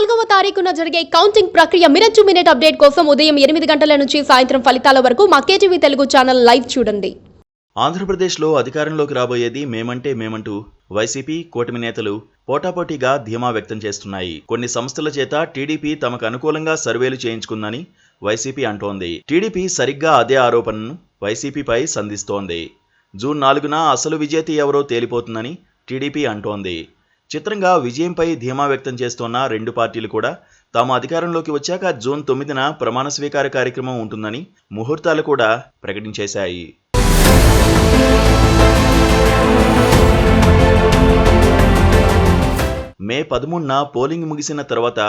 4వ తారీఖున జరిగే కౌంటింగ్ ప్రక్రియ మినిట్ టు మినిట్ అప్డేట్ కోసం ఉదయం 8 గంటల నుంచి సాయంత్రం ఫలితాల వరకు మా కేటీవీ తెలుగు ఛానల్ లైవ్ చూడండి. ఆంధ్రప్రదేశ్లో అధికారంలోకి రాబోయేది మేమంటే మేమంటూ వైసీపీ కూటమి నేతలు పోటాపోటీగా ధీమా వ్యక్తం చేస్తున్నాయి. కొన్ని సంస్థల చేత టీడీపీ తమకు అనుకూలంగా సర్వేలు చేయించుకుందని వైసీపీ అంటోంది. టీడీపీ సరిగ్గా అదే ఆరోపణను వైసీపీపై సంధిస్తోంది. జూన్ 4న అసలు విజేత ఎవరో తేలిపోతుందని టీడీపీ అంటోంది. చిత్రంగా విజయంపై ధీమా వ్యక్తం చేస్తోన్న రెండు పార్టీలు కూడా తాము అధికారంలోకి వచ్చాక జూన్ 9న ప్రమాణ స్వీకార కార్యక్రమం ఉంటుందని ముహూర్తాలు కూడా ప్రకటించేశాయి. మే 13న పోలింగ్ ముగిసిన తర్వాత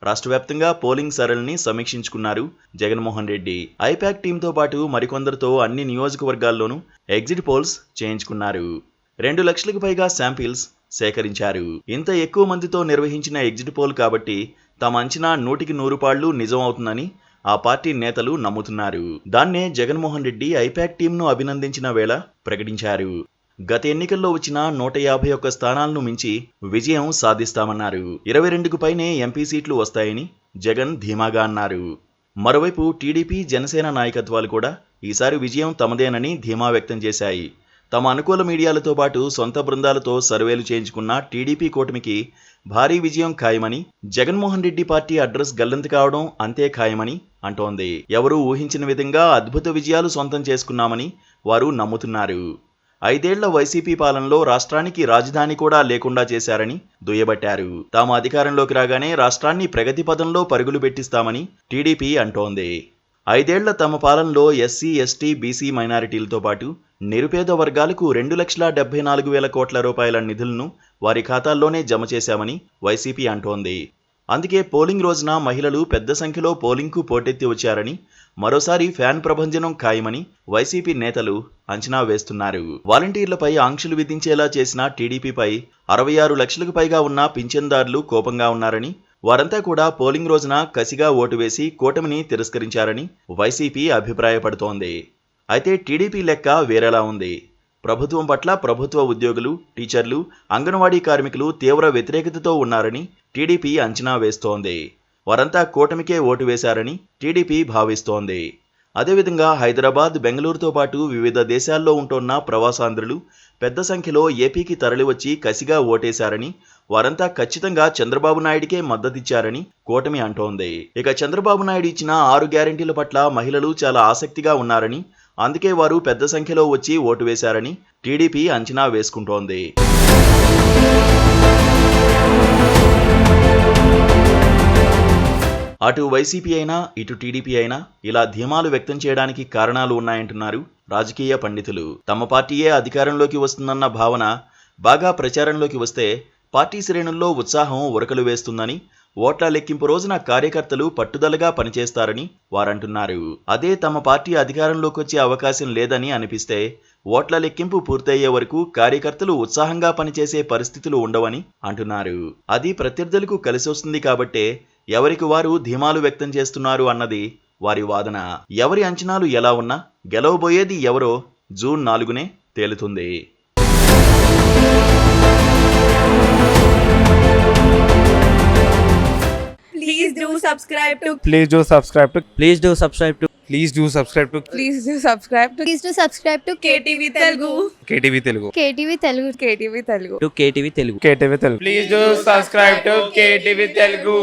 రాష్ట్ర వ్యాప్తంగా పోలింగ్ సరళిని సమీక్షించుకున్నారు జగన్మోహన్ రెడ్డి. ఐపాక్ టీంతో పాటు మరికొందరితో అన్ని నియోజకవర్గాల్లోనూ ఎగ్జిట్ పోల్స్ చేయించుకున్నారు. 2 లక్షలకు పైగా శాంపిల్స్ సేకరించారు. ఇంత ఎక్కువ మందితో నిర్వహించిన ఎగ్జిట్ పోల్ కాబట్టి తమ అంచనా 100కి 100 పాళ్లు నిజం అవుతుందని ఆ పార్టీ నేతలు నమ్ముతున్నారు. దాన్నే జగన్మోహన్ రెడ్డి ఐపాక్ టీంను అభినందించిన వేళ ప్రకటించారు. గత ఎన్నికల్లో వచ్చిన 151 స్థానాలను మించి విజయం సాధిస్తామన్నారు. 22కు పైనే ఎంపీ సీట్లు వస్తాయని జగన్ ధీమాగా అన్నారు. మరోవైపు టీడీపీ జనసేన నాయకత్వాలు కూడా ఈసారి విజయం తమదేనని ధీమా వ్యక్తం చేశాయి. తమ అనుకూల మీడియాలతో పాటు సొంత బృందాలతో సర్వేలు చేయించుకున్న టీడీపీ కూటమికి భారీ విజయం ఖాయమని, జగన్మోహన్ రెడ్డి పార్టీ అడ్రస్ గల్లంతు కావడం అంతే ఖాయమని అంటోంది. ఎవరూ ఊహించిన విధంగా అద్భుత విజయాలు సొంతం చేసుకున్నామని వారు నమ్ముతున్నారు. 5 ఏళ్ల వైసీపీ పాలనలో రాష్ట్రానికి రాజధాని కూడా లేకుండా చేశారని దుయ్యబట్టారు. తాము అధికారంలోకి రాగానే రాష్ట్రాన్ని ప్రగతి పదంలో పరుగులు పెట్టిస్తామని టీడీపీ అంటోంది. 5 ఏళ్ల తమ పాలనలో ఎస్సీ, ఎస్టీ, బీసీ మైనారిటీలతో పాటు నిరుపేద వర్గాలకు 2,74,000 కోట్ల రూపాయల నిధులను వారి ఖాతాల్లోనే జమ చేశామని వైసీపీ అంటోంది. అందుకే పోలింగ్ రోజున మహిళలు పెద్ద సంఖ్యలో పోలింగ్కు పోటెత్తి వచ్చారని, మరోసారి ఫ్యాన్ ప్రభంజనం ఖాయమని వైసీపీ నేతలు అంచనా వేస్తున్నారు. వాలంటీర్లపై ఆంక్షలు విధించేలా చేసిన టీడీపీపై 66 లక్షలకు పైగా ఉన్న పింఛన్దారులు కోపంగా ఉన్నారని, వారంతా కూడా పోలింగ్ రోజున కసిగా ఓటు వేసి కూటమిని తిరస్కరించారని వైసీపీ అభిప్రాయపడుతోంది. అయితే టీడీపీ లెక్క వేరేలా ఉంది. ప్రభుత్వం పట్ల ప్రభుత్వ ఉద్యోగులు, టీచర్లు, అంగన్వాడీ కార్మికులు తీవ్ర వ్యతిరేకతతో ఉన్నారని టీడీపీ అంచనా వేస్తోంది. వారంతా కూటమికే ఓటు వేశారని టీడీపీ భావిస్తోంది. అదేవిధంగా హైదరాబాద్, బెంగళూరుతో పాటు వివిధ దేశాల్లో ఉంటున్న ప్రవాసాంధ్రులు పెద్ద సంఖ్యలో ఏపీకి తరలివచ్చి కసిగా ఓటేశారని, వారంతా ఖచ్చితంగా చంద్రబాబు నాయుడికే మద్దతిచ్చారని కూటమి అంటోంది. ఇక చంద్రబాబు నాయుడు ఇచ్చిన 6 గ్యారెంటీల పట్ల మహిళలు చాలా ఆసక్తిగా ఉన్నారని, అందుకే వారు పెద్ద సంఖ్యలో వచ్చి ఓటు వేశారని టీడీపీ అంచనా వేసుకుంటోంది. అటు వైసీపీ అయినా ఇటు టీడీపీ అయినా ఇలా ధీమాలు వ్యక్తం చేయడానికి కారణాలు ఉన్నాయంటున్నారు రాజకీయ పండితులు. తమ పార్టీయే అధికారంలోకి వస్తుందన్న భావన బాగా ప్రచారంలోకి వస్తే పార్టీ శ్రేణుల్లో ఉత్సాహం ఉరకలు వేస్తుందని, ఓట్ల లెక్కింపు రోజున కార్యకర్తలు పట్టుదలగా పనిచేస్తారని వారంటున్నారు. అదే తమ పార్టీ అధికారంలోకి వచ్చే అవకాశం లేదని అనిపిస్తే ఓట్ల లెక్కింపు పూర్తయ్యే వరకు కార్యకర్తలు ఉత్సాహంగా పనిచేసే పరిస్థితులు ఉండవని అంటున్నారు. అది ప్రత్యర్థులకు కలిసొస్తుంది కాబట్టే ఎవరికి వారు ధీమాలు వ్యక్తం చేస్తున్నారు అన్నది వారి వాదన. ఎవరి అంచనాలు ఎలా ఉన్నా గెలవబోయేది ఎవరో జూన్ 4నే తేలుతుంది. Please do subscribe to Please do subscribe to Please do subscribe to Please do subscribe to Please do subscribe to Please do subscribe to KTV Telugu. KTV Telugu. KTV Telugu. KTV Telugu. KTV Telugu. KTV Telugu. Please do subscribe to KTV Telugu.